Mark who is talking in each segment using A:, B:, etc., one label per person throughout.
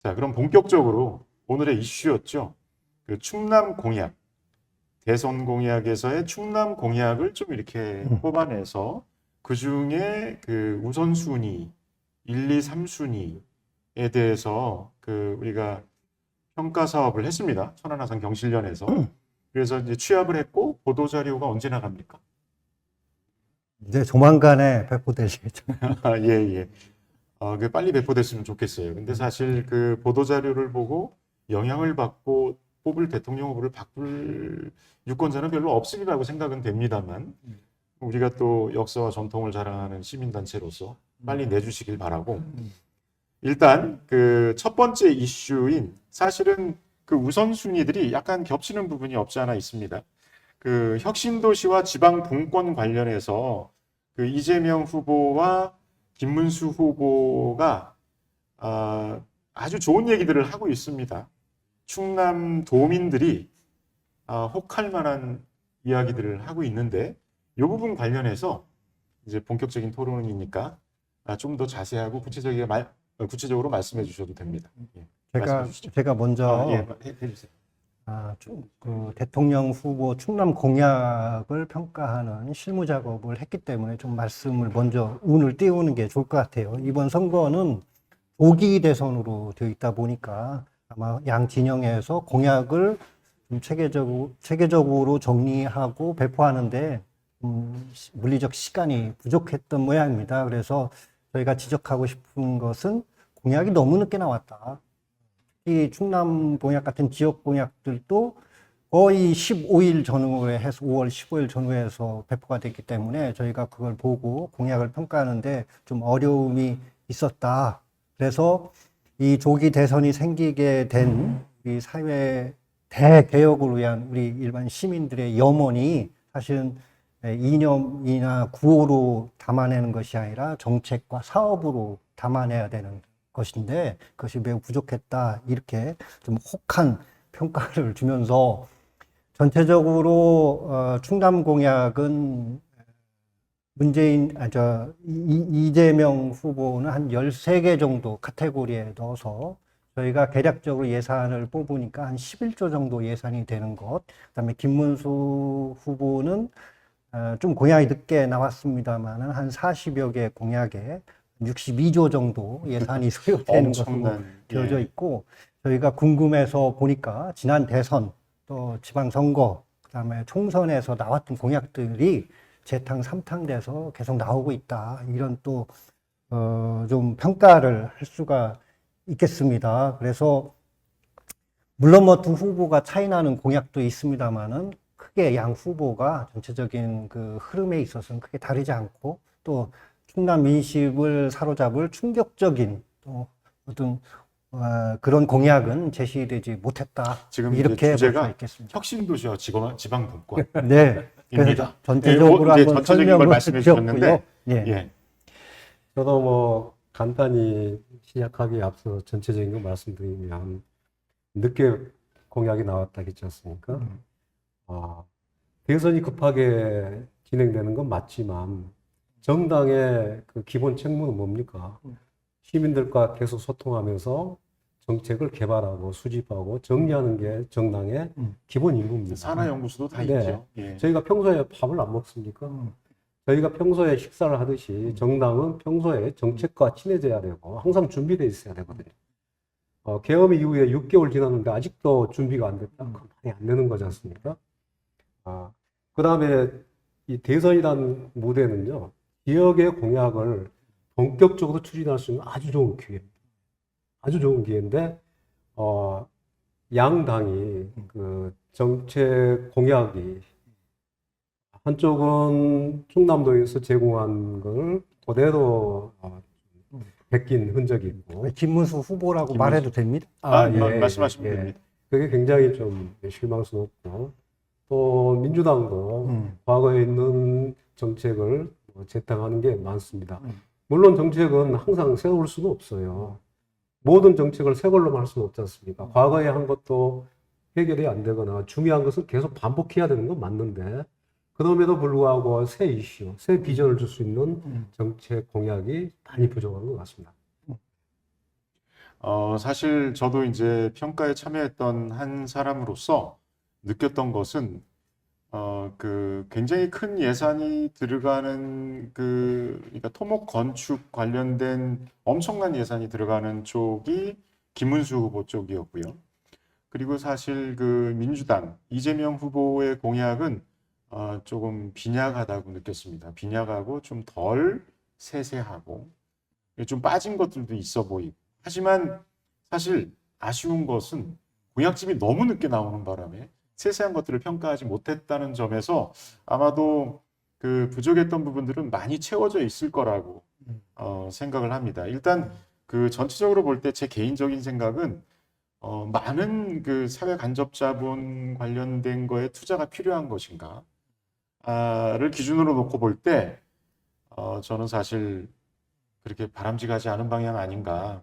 A: 자, 그럼 본격적으로 오늘의 이슈였죠. 그 충남 공약, 대선 공약에서의 충남 공약을 좀 이렇게 뽑아내서 그 중에 그 우선순위, 1, 2, 3순위에 대해서 그 우리가 평가 사업을 했습니다. 천안함선 경실련에서. 그래서 이제 취합을 했고 보도 자료가 언제 나갑니까?
B: 이제 조만간에 배포되시겠죠.
A: 예, 예. 그 빨리 배포됐으면 좋겠어요. 근데 사실 그 보도 자료를 보고 영향을 받고 뽑을 대통령 후보를 바꿀 유권자는 별로 없으리라고 생각은 됩니다만 우리가 또 역사와 전통을 자랑하는 시민단체로서 빨리 내주시길 바라고 일단 그 첫 번째 이슈인 사실은 그 우선순위들이 약간 겹치는 부분이 없지 않아 있습니다. 그 혁신도시와 지방분권 관련해서 그 이재명 후보와 김문수 후보가 아주 좋은 얘기들을 하고 있습니다. 충남 도민들이 혹할 만한 이야기들을 하고 있는데 이 부분 관련해서 이제 본격적인 토론이니까 좀 더 자세하고 구체적으로 말씀해 주셔도 됩니다. 예, 말씀해 주시죠.
B: 제가 먼저
A: 예, 해주세요.
B: 그 대통령 후보 충남 공약을 평가하는 실무 작업을 했기 때문에 좀 말씀을 먼저 운을 띄우는 게 좋을 것 같아요. 이번 선거는 조기 대선으로 되어 있다 보니까 아마 양 진영에서 공약을 좀 체계적으로 정리하고 배포하는데 물리적 시간이 부족했던 모양입니다. 그래서 저희가 지적하고 싶은 것은 공약이 너무 늦게 나왔다. 이 충남 공약 같은 지역 공약들도 거의 15일 전후에 해서 5월 15일 전후에서 배포가 됐기 때문에 저희가 그걸 보고 공약을 평가하는데 좀 어려움이 있었다. 그래서 이 조기 대선이 생기게 된 이 사회 대개혁을 위한 우리 일반 시민들의 염원이 사실은 이념이나 구호로 담아내는 것이 아니라 정책과 사업으로 담아내야 되는 것인데 그것이 매우 부족했다. 이렇게 좀 혹한 평가를 주면서 전체적으로 충남 공약은 이재명 후보는 한 13개 정도 카테고리에 넣어서 저희가 대략적으로 예산을 뽑으니까 한 11조 정도 예산이 되는 것. 그다음에 김문수 후보는 좀 공약이 늦게 나왔습니다만 한 40여 개 공약에 62조 정도 예산이 소요되는 것으로 되어져 있고 저희가 궁금해서 보니까 지난 대선 또 지방선거 그다음에 총선에서 나왔던 공약들이 재탕 삼탕 돼서 계속 나오고 있다. 이런 또 좀 평가를 할 수가 있겠습니다. 그래서 물론 뭐 두 후보가 차이 나는 공약도 있습니다만은 크게 양 후보가 전체적인 그 흐름에 있어서는 크게 다르지 않고 또 충남 민심을 사로잡을 충격적인 또 어떤 그런 공약은 제시되지 못했다.
A: 지금
B: 이렇게 볼
A: 주제가
B: 수가 있겠습니다.
A: 혁신도시와 지방분권.
B: 네. 그래서
A: 입니다.
B: 전체적으로
A: 이제
B: 한번
A: 전체적인 걸
B: 설명을
A: 말씀해
B: 드렸고요.
A: 주셨는데,
B: 예.
A: 예,
C: 저도 뭐 간단히 시작하기에 앞서 전체적인 거 말씀드리면 늦게 공약이 나왔다겠지 않습니까? 대선이 급하게 진행되는 건 맞지만 정당의 그 기본 책무는 뭡니까? 시민들과 계속 소통하면서 정책을 개발하고 수집하고 정리하는 게 정당의 기본 임무입니다.
A: 산하연구소도 다
C: 네.
A: 있죠. 예.
C: 저희가 평소에 밥을 안 먹습니까? 저희가 평소에 식사를 하듯이 정당은 평소에 정책과 친해져야 되고 항상 준비되어 있어야 되거든요. 계엄 이후에 6개월 지났는데 아직도 준비가 안 됐다? 그건 말이 안 되는 거지 않습니까? 그 다음에 이 대선이라는 무대는요, 지역의 공약을 본격적으로 추진할 수 있는 아주 좋은 기회입니다. 아주 좋은 기회인데, 양당이 그 정책 공약이 한쪽은 충남도에서 제공한 걸 그대로 베낀 흔적이 있고.
B: 김문수 후보라고
A: 김문수.
B: 말해도 됩니다.
A: 말씀하시면 됩니다.
C: 그게 굉장히 좀 실망스럽고, 또 민주당도 과거에 있는 정책을 재탕하는 게 많습니다. 물론 정책은 항상 세울 수는 없어요. 모든 정책을 새 걸로만 할 수는 없지 않습니까? 과거에 한 것도 해결이 안 되거나 중요한 것은 계속 반복해야 되는 건 맞는데 그럼에도 불구하고 새 이슈, 새 비전을 줄 수 있는 정책 공약이 많이 부족한 것 같습니다.
A: 사실 저도 이제 평가에 참여했던 한 사람으로서 느꼈던 것은 그 굉장히 큰 예산이 들어가는 그러니까 토목 건축 관련된 엄청난 예산이 들어가는 쪽이 김문수 후보 쪽이었고요. 그리고 사실 그 민주당 이재명 후보의 공약은 조금 빈약하다고 느꼈습니다. 빈약하고 좀 덜 세세하고 좀 빠진 것들도 있어 보이고. 하지만 사실 아쉬운 것은 공약집이 너무 늦게 나오는 바람에 세세한 것들을 평가하지 못했다는 점에서 아마도 그 부족했던 부분들은 많이 채워져 있을 거라고 생각을 합니다. 일단 그 전체적으로 볼 때 제 개인적인 생각은 많은 그 사회 간접 자본 관련된 거에 투자가 필요한 것인가를 기준으로 놓고 볼 때 저는 사실 그렇게 바람직하지 않은 방향 아닌가.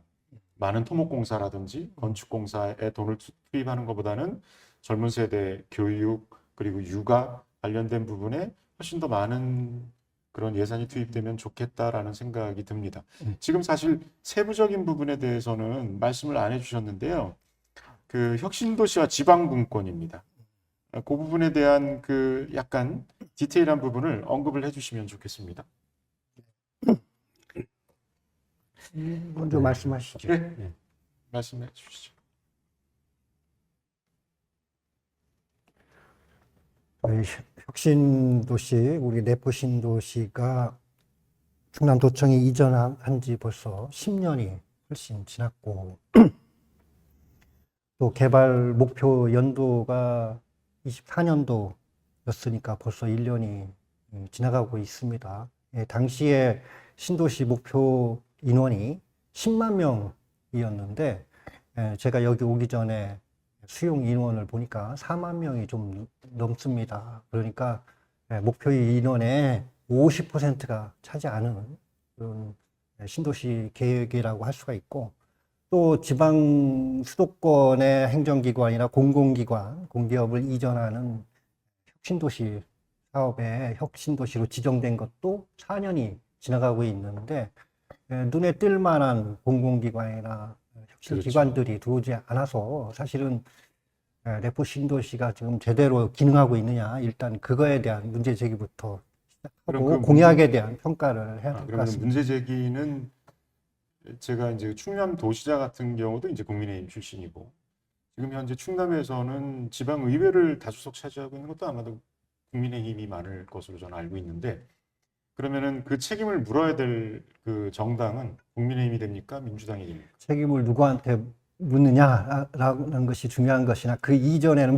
A: 많은 토목공사라든지 건축공사에 돈을 투입하는 것보다는 젊은 세대 교육 그리고 육아 관련된 부분에 훨씬 더 많은 그런 예산이 투입되면 좋겠다라는 생각이 듭니다. 지금 사실 세부적인 부분에 대해서는 말씀을 안 해주셨는데요. 그 혁신도시와 지방분권입니다. 그 부분에 대한 그 약간 디테일한 부분을 언급을 해주시면 좋겠습니다.
B: 먼저 말씀하시죠.
A: 네, 말씀해 주시죠.
B: 저희 혁신도시, 우리 내포신도시가 충남도청에 이전한 지 벌써 10년이 훨씬 지났고, 또 개발 목표 연도가 24년도였으니까 벌써 1년이 지나가고 있습니다. 예, 당시에 신도시 목표 인원이 10만 명이었는데, 제가 여기 오기 전에 수용 인원을 보니까 4만 명이 좀 넘습니다. 그러니까 목표 인원의 50%가 차지하는 그런 신도시 계획이라고 할 수가 있고, 또 지방 수도권의 행정기관이나 공공기관, 공기업을 이전하는 혁신도시 사업에 혁신도시로 지정된 것도 4년이 지나가고 있는데, 눈에 띌 만한 공공기관이나 혁신기관들이 들어오지 않아서 사실은 내포 신도시가 지금 제대로 기능하고 있느냐, 일단 그거에 대한 문제 제기부터
A: 그럼
B: 시작하고
A: 그
B: 공약에 대한 평가를 해야 될 것
A: 그러면
B: 같습니다.
A: 문제 제기는 제가 이제 충남 도시자 같은 경우도 이제 국민의힘 출신이고 지금 현재 충남에서는 지방 의회를 다수석 차지하고 있는 것도 아마도 국민의힘이 많을 것으로 저는 알고 있는데 그러면은 그 책임을 물어야 될 그 정당은 국민의힘이 됩니까? 민주당이 됩니까?
B: 책임을 누구한테 묻느냐라는 것이 중요한 것이나 그 이전에는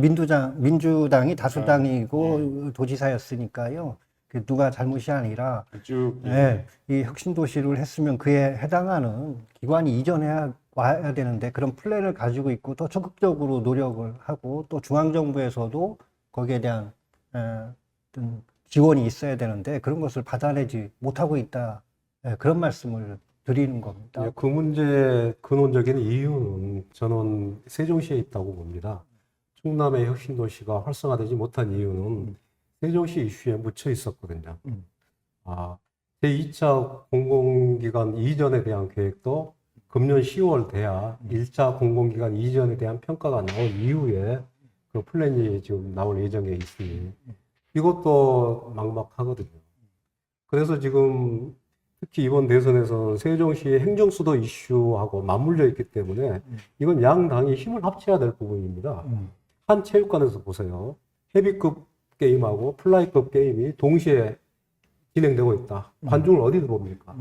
B: 민주당이 다수당이고 도지사였으니까요. 그 누가 잘못이 아니라
A: 쭉
B: 이 혁신도시를 했으면 그에 해당하는 기관이 이전해야 와야 되는데 그런 플랜을 가지고 있고 또 적극적으로 노력을 하고 또 중앙정부에서도 거기에 대한 어떤 지원이 있어야 되는데 그런 것을 받아내지 못하고 있다. 그런 말씀을 드리는 겁니다.
C: 그 문제의 근원적인 이유는 저는 세종시에 있다고 봅니다. 충남의 혁신도시가 활성화되지 못한 이유는 세종시 이슈에 묻혀 있었거든요. 제2차 공공기관 이전에 대한 계획도 금년 10월 돼야 1차 공공기관 이전에 대한 평가가 나온 이후에 그 플랜이 지금 나올 예정에 있으니 이것도 막막하거든요. 그래서 지금 특히 이번 대선에서는 세종시 행정수도 이슈하고 맞물려 있기 때문에 이건 양당이 힘을 합쳐야 될 부분입니다. 한 체육관에서 보세요. 헤비급 게임하고 플라이급 게임이 동시에 진행되고 있다. 관중을 어디서 봅니까?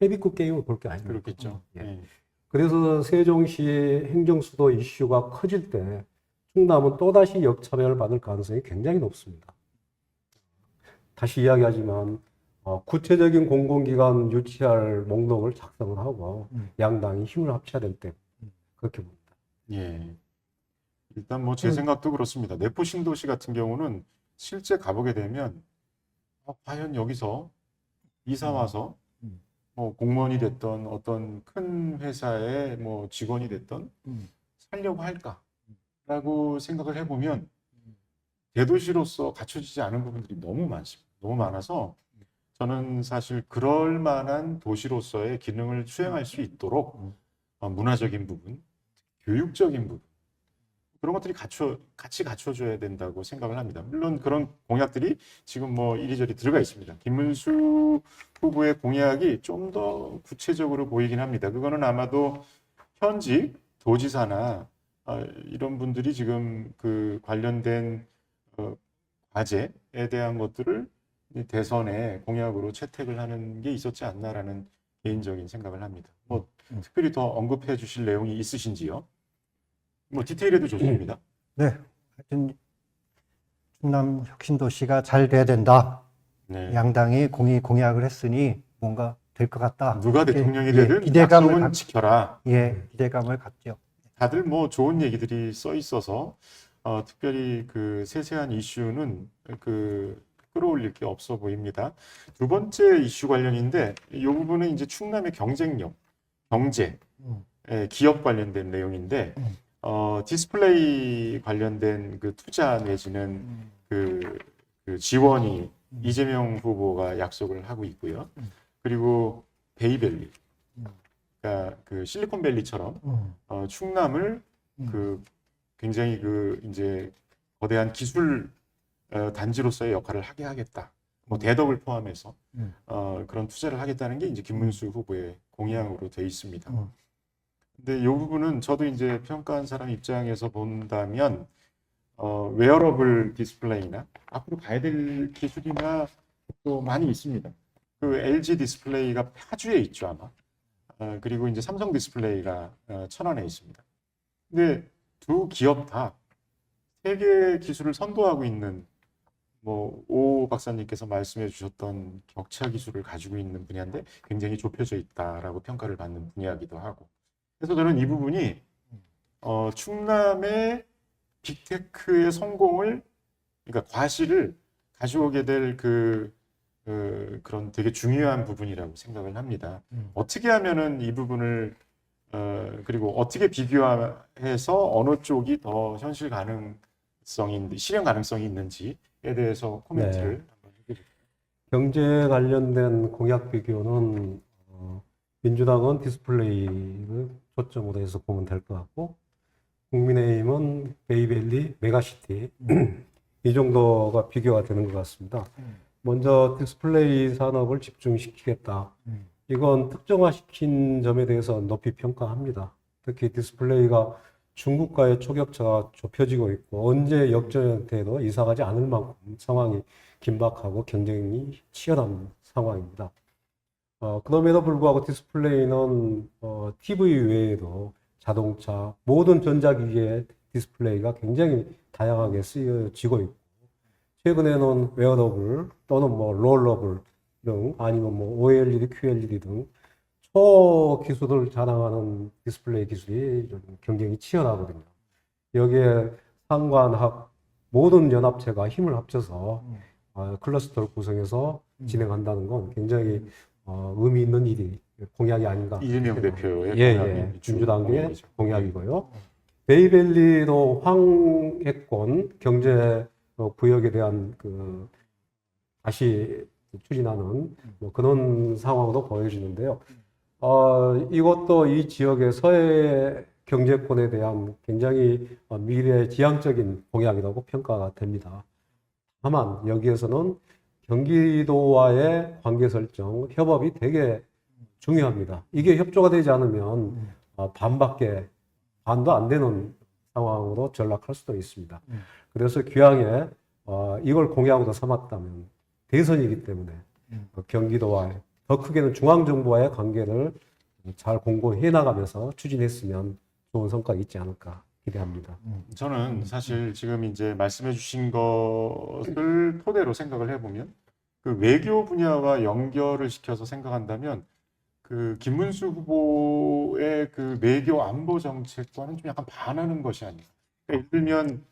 C: 헤비급 게임을 볼 게 아닙니다.
A: 그렇겠죠.
C: 예. 그래서 세종시 행정수도 이슈가 커질 때 충남은 또다시 역차별을 받을 가능성이 굉장히 높습니다. 다시 이야기하지만 구체적인 공공기관 유치할 목록을 작성을 하고 양당이 힘을 합쳐야 될 때 그렇게 봅니다.
A: 예. 일단 뭐 제 생각도 그렇습니다. 내포 신도시 같은 경우는 실제 가보게 되면 과연 여기서 이사 와서 뭐 공무원이 됐던 어떤 큰 회사의 뭐 직원이 됐던 살려고 할까라고 생각을 해보면 대도시로서 갖춰지지 않은 부분들이 너무 많습니다. 너무 많아서 저는 사실 그럴 만한 도시로서의 기능을 수행할 수 있도록 문화적인 부분, 교육적인 부분 그런 것들이 같이 갖춰줘야 된다고 생각을 합니다. 물론 그런 공약들이 지금 뭐 이리저리 들어가 있습니다. 김문수 후보의 공약이 좀 더 구체적으로 보이긴 합니다. 그거는 아마도 현직 도지사나 이런 분들이 지금 그 관련된 과제에 대한 것들을 이 대선에 공약으로 채택을 하는 게 있었지 않나라는 개인적인 생각을 합니다. 뭐 특별히 더 언급해 주실 내용이 있으신지요? 뭐 디테일해도 좋습니다.
B: 네, 하여튼 충남 혁신도시가 잘 돼야 된다.
A: 네.
B: 양당이 공약을 했으니 뭔가 될 것 같다.
A: 누가
B: 이렇게,
A: 대통령이
B: 예,
A: 되든
B: 기대감을
A: 약속은 지켜라.
B: 기대감을 갖죠.
A: 다들 뭐 좋은 얘기들이 써 있어서 특별히 그 세세한 이슈는 그 끌어올릴 게 없어 보입니다. 두 번째 이슈 관련인데 이 부분은 이제 충남의 경쟁력, 경제, 기업 관련된 내용인데 디스플레이 관련된 그 투자 내지는 그 지원이 이재명 후보가 약속을 하고 있고요. 그리고 베이밸리, 그러니까 그 실리콘밸리처럼 충남을 그 굉장히 그 이제 거대한 기술 단지로서의 역할을 하게 하겠다. 뭐 대덕을 포함해서 그런 투자를 하겠다는 게 이제 김문수 후보의 공약으로 돼 있습니다. 근데 이 부분은 저도 이제 평가한 사람 입장에서 본다면 웨어러블 디스플레이나 앞으로 가야 될 기술이나 또 많이 있습니다. 그 LG 디스플레이가 파주에 있죠 아마. 그리고 이제 삼성 디스플레이가 천안에 있습니다. 근데 두 기업 다 세계 기술을 선도하고 있는 뭐 오 박사님께서 말씀해 주셨던 격차 기술을 가지고 있는 분야인데 굉장히 좁혀져 있다라고 평가를 받는 분야이기도 하고. 그래서 저는 이 부분이 충남의 빅테크의 성공을 그러니까 과실을 가져오게 될 그런 되게 중요한 부분이라고 생각을 합니다. 어떻게 하면은 이 부분을 그리고 어떻게 비교해서 어느 쪽이 더 현실 가능성인지 실현 가능성이 있는지에 대해서 코멘트를 한번 해주세요.
C: 경제 관련된 공약 비교는 민주당은 디스플레이를 초점으로 해서 보면 될 것 같고 국민의힘은 베이밸리, 메가시티 이 정도가 비교가 되는 것 같습니다. 먼저 디스플레이 산업을 집중시키겠다. 이건 특정화시킨 점에 대해서 높이 평가합니다. 특히 디스플레이가 중국과의 초격차가 좁혀지고 있고 언제 역전돼도 이상하지 않을 만큼 상황이 긴박하고 경쟁이 치열한 상황입니다. 그럼에도 불구하고 디스플레이는 TV 외에도 자동차, 모든 전자기기의 디스플레이가 굉장히 다양하게 쓰여지고 있고 최근에는 웨어러블 또는 뭐 롤러블 등 아니면 뭐 OLED, QLED 등 초기술을 자랑하는 디스플레이 기술이 좀 경쟁이 치열하거든요. 여기에 상관학 모든 연합체가 힘을 합쳐서 클러스터를 구성해서 진행한다는 건 굉장히 의미 있는 일이 공약이 아닌가.
A: 이재명 대표의
C: 민주당의 공약이고요. 베이밸리도 황해권 경제 구역에 대한 다시 추진하는 뭐 그런 상황도 보여지는데요. 이것도 이 지역의 서해 경제권에 대한 굉장히 미래지향적인 공약이라고 평가가 됩니다. 다만 여기에서는 경기도와의 관계 설정, 협업이 되게 중요합니다. 이게 협조가 되지 않으면 반도 안 되는 상황으로 전락할 수도 있습니다. 그래서 귀향에 이걸 공약으로 삼았다면 대선이기 때문에 경기도와의 더 크게는 중앙정부와의 관계를 잘 공고해 나가면서 추진했으면 좋은 성과가 있지 않을까 기대합니다.
A: 저는 사실 지금 이제 말씀해 주신 것을 토대로 생각을 해보면 그 외교 분야와 연결을 시켜서 생각한다면 그 김문수 후보의 그 외교 안보 정책과는 좀 약간 반하는 것이 아닌가. 그러니까 예를 들면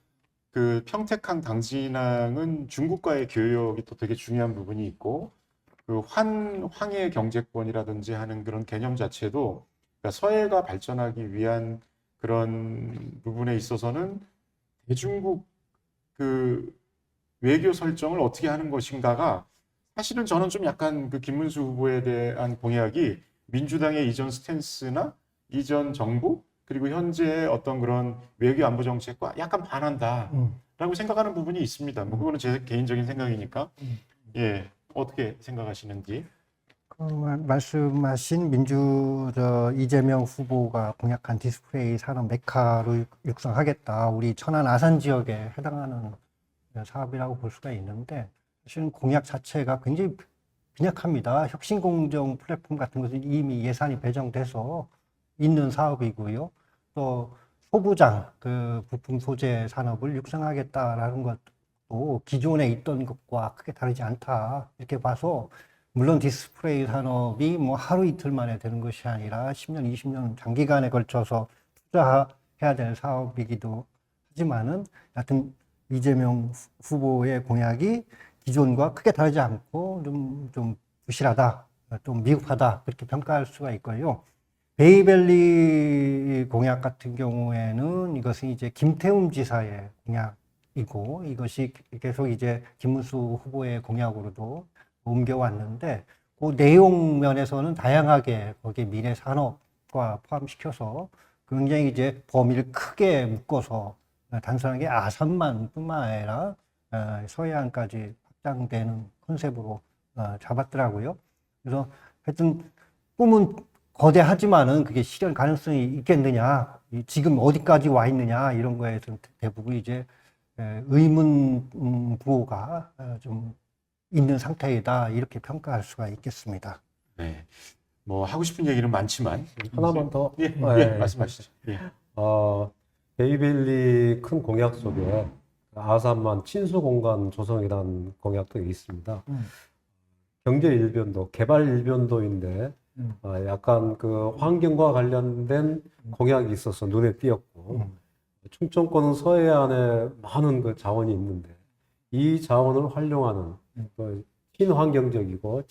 A: 그 평택항 당진항은 중국과의 교역이 또 되게 중요한 부분이 있고 그 황해 경제권이라든지 하는 그런 개념 자체도 그러니까 서해가 발전하기 위한 그런 부분에 있어서는 대중국 그 외교 설정을 어떻게 하는 것인가가 사실은 저는 좀 약간 그 김문수 후보에 대한 공약이 민주당의 이전 스탠스나 이전 정부 그리고 현재의 어떤 그런 외교 안보 정책과 약간 반한다라고 생각하는 부분이 있습니다. 뭐 그거는 제 개인적인 생각이니까 예 어떻게 생각하시는지.
B: 말씀하신 이재명 후보가 공약한 디스플레이 산업 메카로 육성하겠다. 우리 천안 아산 지역에 해당하는 사업이라고 볼 수가 있는데, 사실은 공약 자체가 굉장히 빈약합니다. 혁신공정 플랫폼 같은 것은 이미 예산이 배정돼서 있는 사업이고요. 또 소부장, 그 부품 소재 산업을 육성하겠다라는 것도 기존에 있던 것과 크게 다르지 않다. 이렇게 봐서 물론 디스플레이 산업이 뭐 하루 이틀 만에 되는 것이 아니라 10년, 20년 장기간에 걸쳐서 투자해야 될 사업이기도 하지만은 하여튼 이재명 후보의 공약이 기존과 크게 다르지 않고 좀 부실하다, 좀 미흡하다 그렇게 평가할 수가 있고요. 베이밸리 공약 같은 경우에는 이것은 이제 김태움 지사의 공약이고 이것이 계속 이제 김문수 후보의 공약으로도 옮겨왔는데 그 내용 면에서는 다양하게 거기에 미래 산업과 포함시켜서 굉장히 이제 범위를 크게 묶어서 단순하게 아산만 뿐만 아니라 서해안까지 확장되는 컨셉으로 잡았더라고요. 그래서 하여튼 꿈은 거대하지만은 그게 실현 가능성이 있겠느냐, 지금 어디까지 와 있느냐 이런 거에서 대부분 이제 의문 부호가 좀 있는 상태이다 이렇게 평가할 수가 있겠습니다.
A: 네. 뭐 하고 싶은 얘기는 많지만
C: 하나만 더.
A: 예,
C: 네.
A: 예, 말씀하시죠. 예.
C: 베이밸리 큰 공약 속에 아산만 친수 공간 조성이라는 공약도 있습니다. 경제 일변도, 개발 일변도인데 약간 그 환경과 관련된 공약이 있어서 눈에 띄었고 충청권은 서해안에 많은 그 자원이 있는데 이 자원을 활용하는 친환경적이고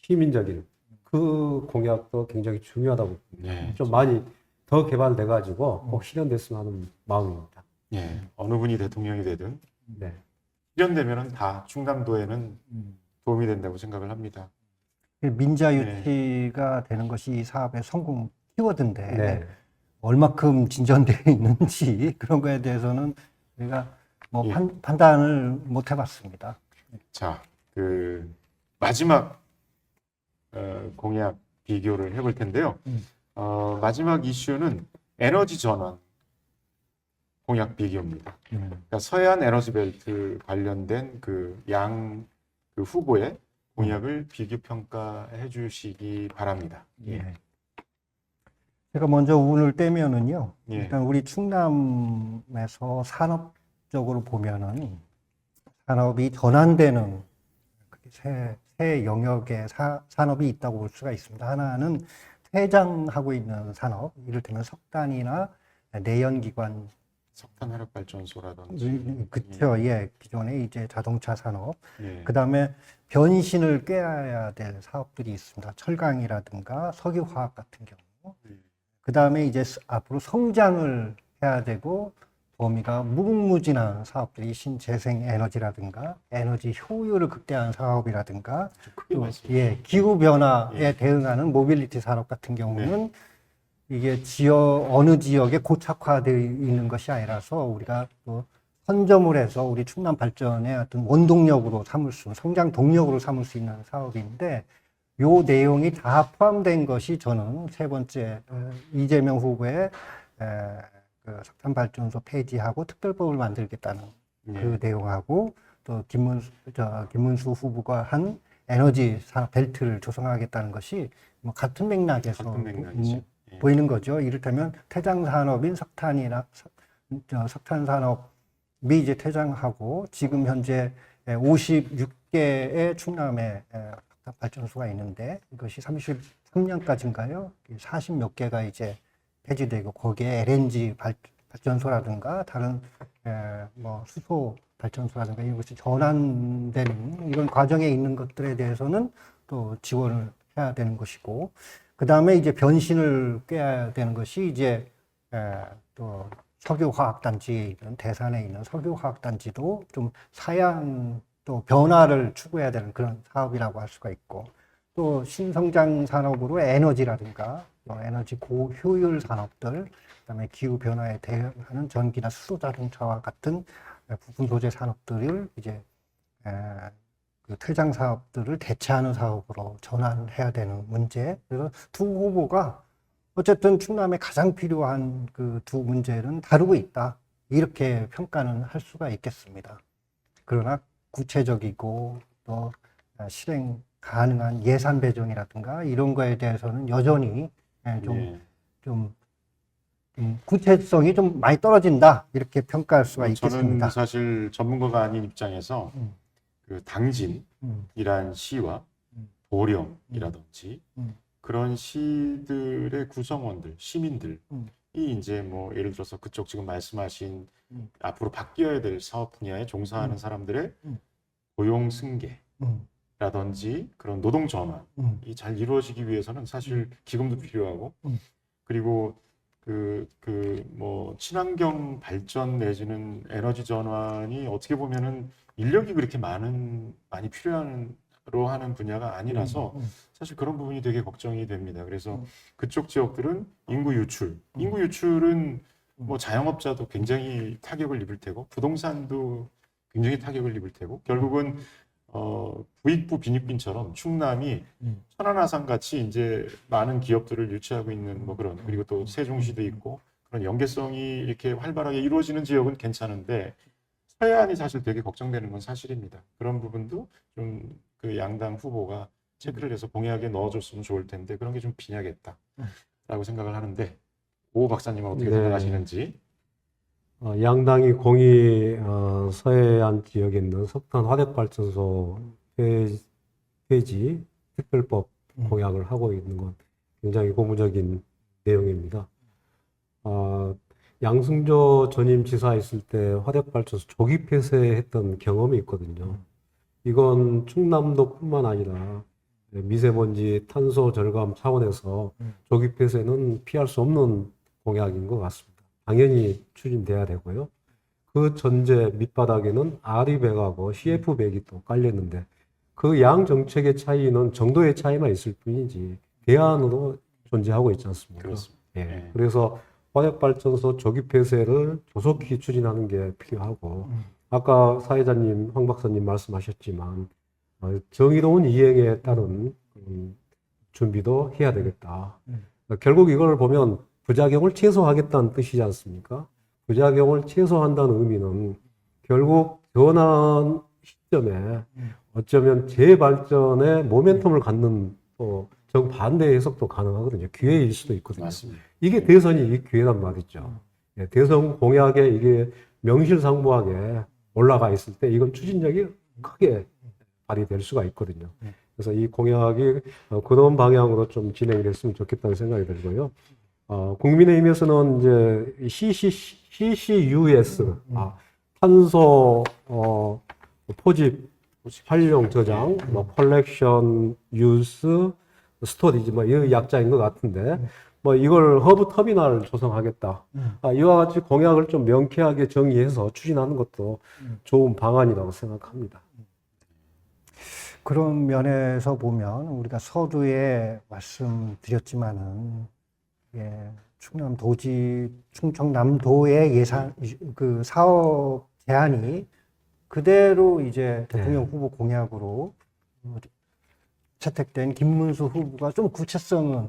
C: 시민적인 그 공약도 굉장히 중요하다고 봅니다.
A: 네.
C: 좀 많이 더 개발돼 가지고 꼭 실현됐으면 하는 마음입니다.
A: 예. 어느 분이 대통령이 되든
C: 네.
A: 실현되면은 다 충남도에는 도움이 된다고 생각을 합니다.
B: 민자 유치가 되는 것이 이 사업의 성공 키워드인데
C: 네.
B: 얼마큼 진전되어 있는지 그런 거에 대해서는 우리가 뭐
A: 예.
B: 판단을 못 해봤습니다.
A: 자, 그 마지막 공약 비교를 해볼 텐데요. 마지막 이슈는 에너지 전환 공약 비교입니다. 그러니까 서해안 에너지 벨트 관련된 그 후보의 공약을 비교 평가해 주시기 바랍니다.
B: 예. 제가 먼저 운을 떼면은요.
A: 예.
B: 일단 우리 충남에서 산업적으로 보면은 산업이 전환되는 세 영역의 산업이 있다고 볼 수가 있습니다. 하나는 퇴장하고 있는 산업, 이를테면 석탄이나 내연기관,
A: 석탄 화력 발전소라든지,
B: 그쵸, 예, 기존의 이제 자동차 산업.
A: 예.
B: 그 다음에 변신을 꾀해야 될 사업들이 있습니다. 철강이라든가 석유화학 같은 경우. 그 다음에 이제 앞으로 성장을 해야 되고 범위가 무궁무진한 사업들이 신재생 에너지라든가 에너지 효율을 극대화한 사업이라든가
A: 크게
B: 또
A: 말씀해
B: 기후 변화에
A: 예.
B: 대응하는 모빌리티 산업 같은 경우는 이게 어느 지역에 고착화되어 있는 것이 아니라서 우리가 또 선점을 해서 우리 충남 발전의 어떤 원동력으로 삼을 성장 동력으로 삼을 수 있는 사업인데 요 내용이 다 포함된 것이 저는 세 번째 이재명 후보의 그 석탄 발전소 폐지하고 특별법을 만들겠다는 그 내용하고 또 김문수 후보가 한 에너지 산업 벨트를 조성하겠다는 것이 뭐 같은 맥락에서 보이는 거죠. 이를테면 퇴장 산업인 석탄이나 석탄 산업이 이제 퇴장하고 지금 현재 56개의 충남에 석탄 발전소가 있는데 이것이 33년까지인가요? 40몇 개가 이제 폐지되고 거기에 LNG 발전소라든가 다른 뭐 수소 발전소라든가 이런 것이 전환되는 이런 과정에 있는 것들에 대해서는 또 지원을 해야 되는 것이고 그 다음에 이제 변신을 꾀해야 되는 것이 이제 또 석유화학단지에 있는 대산에 있는 석유화학단지도 좀 사양 또 변화를 추구해야 되는 그런 사업이라고 할 수가 있고 또 신성장 산업으로 에너지라든가 또 에너지 고효율 산업들, 그다음에 기후 변화에 대응하는 전기나 수소 자동차와 같은 부품 소재 산업들을 이제 에, 그 퇴장 사업들을 대체하는 사업으로 전환해야 되는 문제. 그래서 두 후보가 어쨌든 충남에 가장 필요한 그 두 문제는 다루고 있다. 이렇게 평가는 할 수가 있겠습니다. 그러나 구체적이고 또 실행 가능한 예산 배정이라든가 이런 거에 대해서는 여전히 좀,
A: 예.
B: 좀, 구체성이 좀 많이 떨어진다. 이렇게 평가할 수가
A: 저는
B: 있겠습니다.
A: 사실 전문가가 아닌 입장에서
B: 음.
A: 그 당진이란 시와 보령이라든지
B: 음.
A: 그런 시들의 구성원들, 시민들이
B: 음.
A: 이제 뭐 예를 들어서 그쪽 지금 말씀하신
B: 음.
A: 앞으로 바뀌어야 될 사업 분야에 종사하는 사람들의 고용 승계라든지 그런 노동 전환이 잘 이루어지기 위해서는 사실 기금도 필요하고 그리고 뭐 친환경 발전 내지는 에너지 전환이 어떻게 보면은 인력이 그렇게 많이 필요로 하는 분야가 아니라서 사실 그런 부분이 되게 걱정이 됩니다. 그래서 그쪽 지역들은 인구 유출은 뭐 자영업자도 굉장히 타격을 입을 테고 부동산도 굉장히 타격을 입을 테고 결국은 부익부 빈익빈처럼 충남이 천안아산 같이 이제 많은 기업들을 유치하고 있는 뭐 그런 그리고 또 세종시도 있고 그런 연계성이 이렇게 활발하게 이루어지는 지역은 괜찮은데 서해안이 사실 되게 걱정되는 건 사실입니다. 그런 부분도 좀 그 양당 후보가 체크를 해서 공약에 넣어줬으면 좋을 텐데 그런 게 좀 빈약했다라고 생각을 하는데 오 박사님은 어떻게
C: 네.
A: 생각하시는지?
C: 양당이 공이 서해안 지역에 있는 석탄 화력발전소 폐지 특별법 공약을 하고 있는 건 굉장히 고무적인 내용입니다. 양승조 전임 지사 있을 때 화력발전소 조기 폐쇄했던 경험이 있거든요. 이건 충남도뿐만 아니라 미세먼지 탄소 절감 차원에서 조기 폐쇄는 피할 수 없는 공약인 것 같습니다. 당연히 추진돼야 되고요. 그 전제 밑바닥에는 RE100하고 CF100이 또 깔렸는데 그 양 정책의 차이는 정도의 차이만 있을 뿐이지 대안으로 존재하고 있지 않습니까?
A: 그렇습니다.
C: 예.
A: 네.
C: 그래서 화력발전소 조기 폐쇄를 조속히 추진하는 게 필요하고 아까 사회자님, 황 박사님 말씀하셨지만 정의로운 이행에 따른 준비도 해야 되겠다. 결국 이걸 보면 부작용을 최소화하겠다는 뜻이지 않습니까? 부작용을 최소화한다는 의미는 결국 전환 시점에 어쩌면 재발전의 모멘텀을 갖는 또 정반대 해석도 가능하거든요. 기회일 수도 있거든요.
A: 맞습니다.
C: 이게 대선이 이 기회란 말이죠. 예, 대선 공약에 이게 명실상부하게 올라가 있을 때 이건 추진력이 크게 발휘될 수가 있거든요. 그래서 이 공약이 그런 방향으로 좀 진행이 됐으면 좋겠다는 생각이 들고요. 국민의힘에서는 이제 CCUS, 탄소 포집, 활용, 저장, 뭐 컬렉션, 유스, 스토리지 뭐 이 약자인 것 같은데 뭐 이걸 허브 터미널 조성하겠다. 이와 같이 공약을 좀 명쾌하게 정의해서 추진하는 것도 좋은 방안이라고 생각합니다.
B: 그런 면에서 보면 우리가 서두에 말씀드렸지만은 충남 도지 충청남도의 예산 그 사업 제안이 그대로 이제 대통령 후보 공약으로 채택된 김문수 후보가 좀 구체성은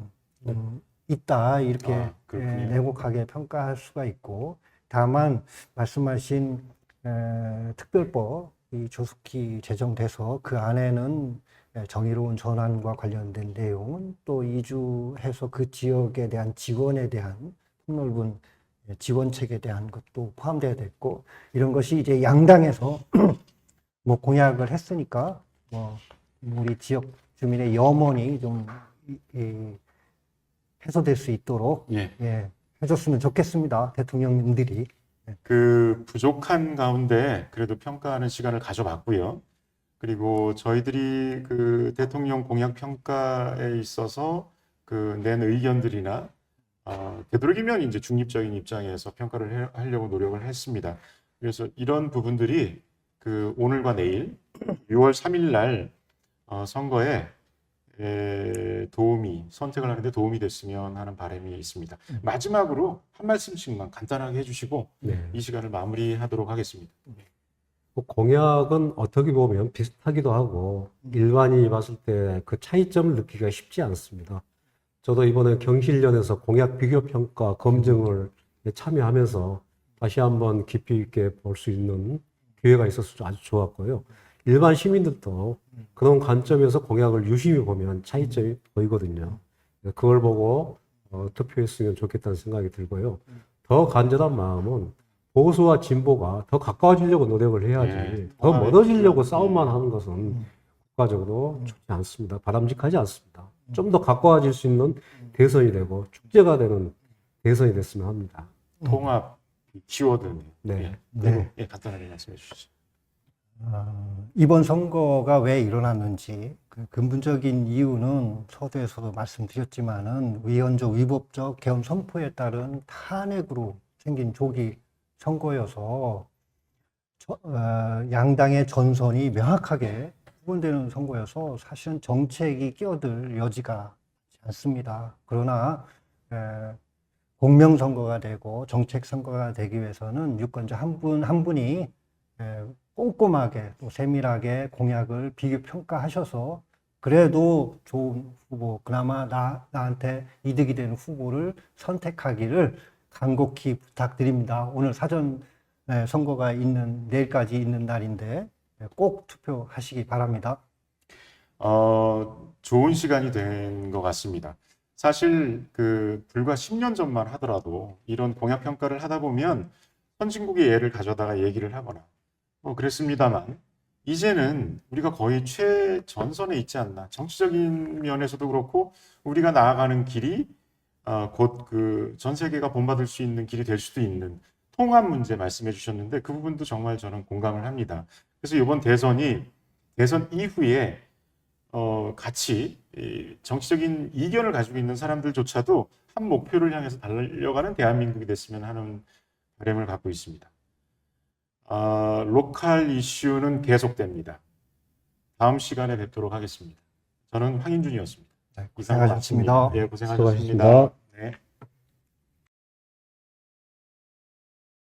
B: 있다 이렇게 냉혹하게 평가할 수가 있고 다만 말씀하신 특별법이 조속히 제정돼서 그 안에는 정의로운 전환과 관련된 내용은 또 이주해서 그 지역에 대한 지원에 대한 폭넓은 지원책에 대한 것도 포함되어 있고 이런 것이 이제 양당에서 뭐 공약을 했으니까 뭐 우리 지역 주민의 염원이 좀 해소될 수 있도록 해줬으면 좋겠습니다. 대통령님들이.
A: 그 부족한 가운데 그래도 평가하는 시간을 가져봤고요. 그리고 저희들이 그 대통령 공약 평가에 있어서 그 낸 의견들이나 되도록이면 이제 중립적인 입장에서 평가를 하려고 노력을 했습니다. 그래서 이런 부분들이 그 오늘과 내일 6월 3일 날 선거에 도움이 선택을 하는데 도움이 됐으면 하는 바람이 있습니다. 마지막으로 한 말씀씩만 간단하게 해주시고
C: 네.
A: 이 시간을 마무리하도록 하겠습니다.
C: 공약은 어떻게 보면 비슷하기도 하고 일반인이 봤을 때 그 차이점을 느끼기가 쉽지 않습니다. 저도 이번에 경실련에서 공약 비교 평가 검증을 참여하면서 다시 한번 깊이 있게 볼 수 있는 기회가 있어서 아주 좋았고요. 일반 시민들도 그런 관점에서 공약을 유심히 보면 차이점이 보이거든요. 그걸 보고 투표했으면 좋겠다는 생각이 들고요. 더 간절한 마음은 보수와 진보가 더 가까워지려고 노력을 해야지
A: 네.
C: 더 멀어지려고
A: 네.
C: 싸움만 하는 것은 국가적으로 좋지 않습니다. 바람직하지 않습니다. 좀 더 가까워질 수 있는 대선이 되고 축제가 되는 대선이 됐으면 합니다.
A: 통합 키워드네요.
C: 네.
B: 네.
A: 예, 간단하게 말씀해 주시죠.
B: 이번 선거가 왜 일어났는지 그 근본적인 이유는 서두에서도 말씀드렸지만은 위헌적 위법적 계엄 선포에 따른 탄핵으로 생긴 조기 선거여서 양당의 전선이 명확하게 구분되는 선거여서 사실은 정책이 끼어들 여지가 않습니다. 그러나 공명선거가 되고 정책선거가 되기 위해서는 유권자 한 분 한 분이 꼼꼼하게 또 세밀하게 공약을 비교평가하셔서 그래도 좋은 후보, 그나마 나한테 이득이 되는 후보를 선택하기를 간곡히 부탁드립니다. 오늘 사전 선거가 있는 내일까지 있는 날인데 꼭 투표하시기 바랍니다.
A: 좋은 시간이 된 것 같습니다. 사실 불과 10년 전만 하더라도 이런 공약 평가를 하다 보면 선진국의 예를 가져다가 얘기를 하거나 그랬습니다만 이제는 우리가 거의 최전선에 있지 않나. 정치적인 면에서도 그렇고 우리가 나아가는 길이 곧 전 세계가 본받을 수 있는 길이 될 수도 있는 통합 문제 말씀해 주셨는데 그 부분도 정말 저는 공감을 합니다. 그래서 이번 대선 이후에 같이 정치적인 이견을 가지고 있는 사람들조차도 한 목표를 향해서 달려가는 대한민국이 됐으면 하는 바람을 갖고 있습니다. 로컬 이슈는 계속됩니다. 다음 시간에 뵙도록 하겠습니다. 저는 황인준이었습니다.
B: 네, 고생하셨습니다.
A: 예, 고생하셨습니다.
C: 수고하셨습니다.
A: 네.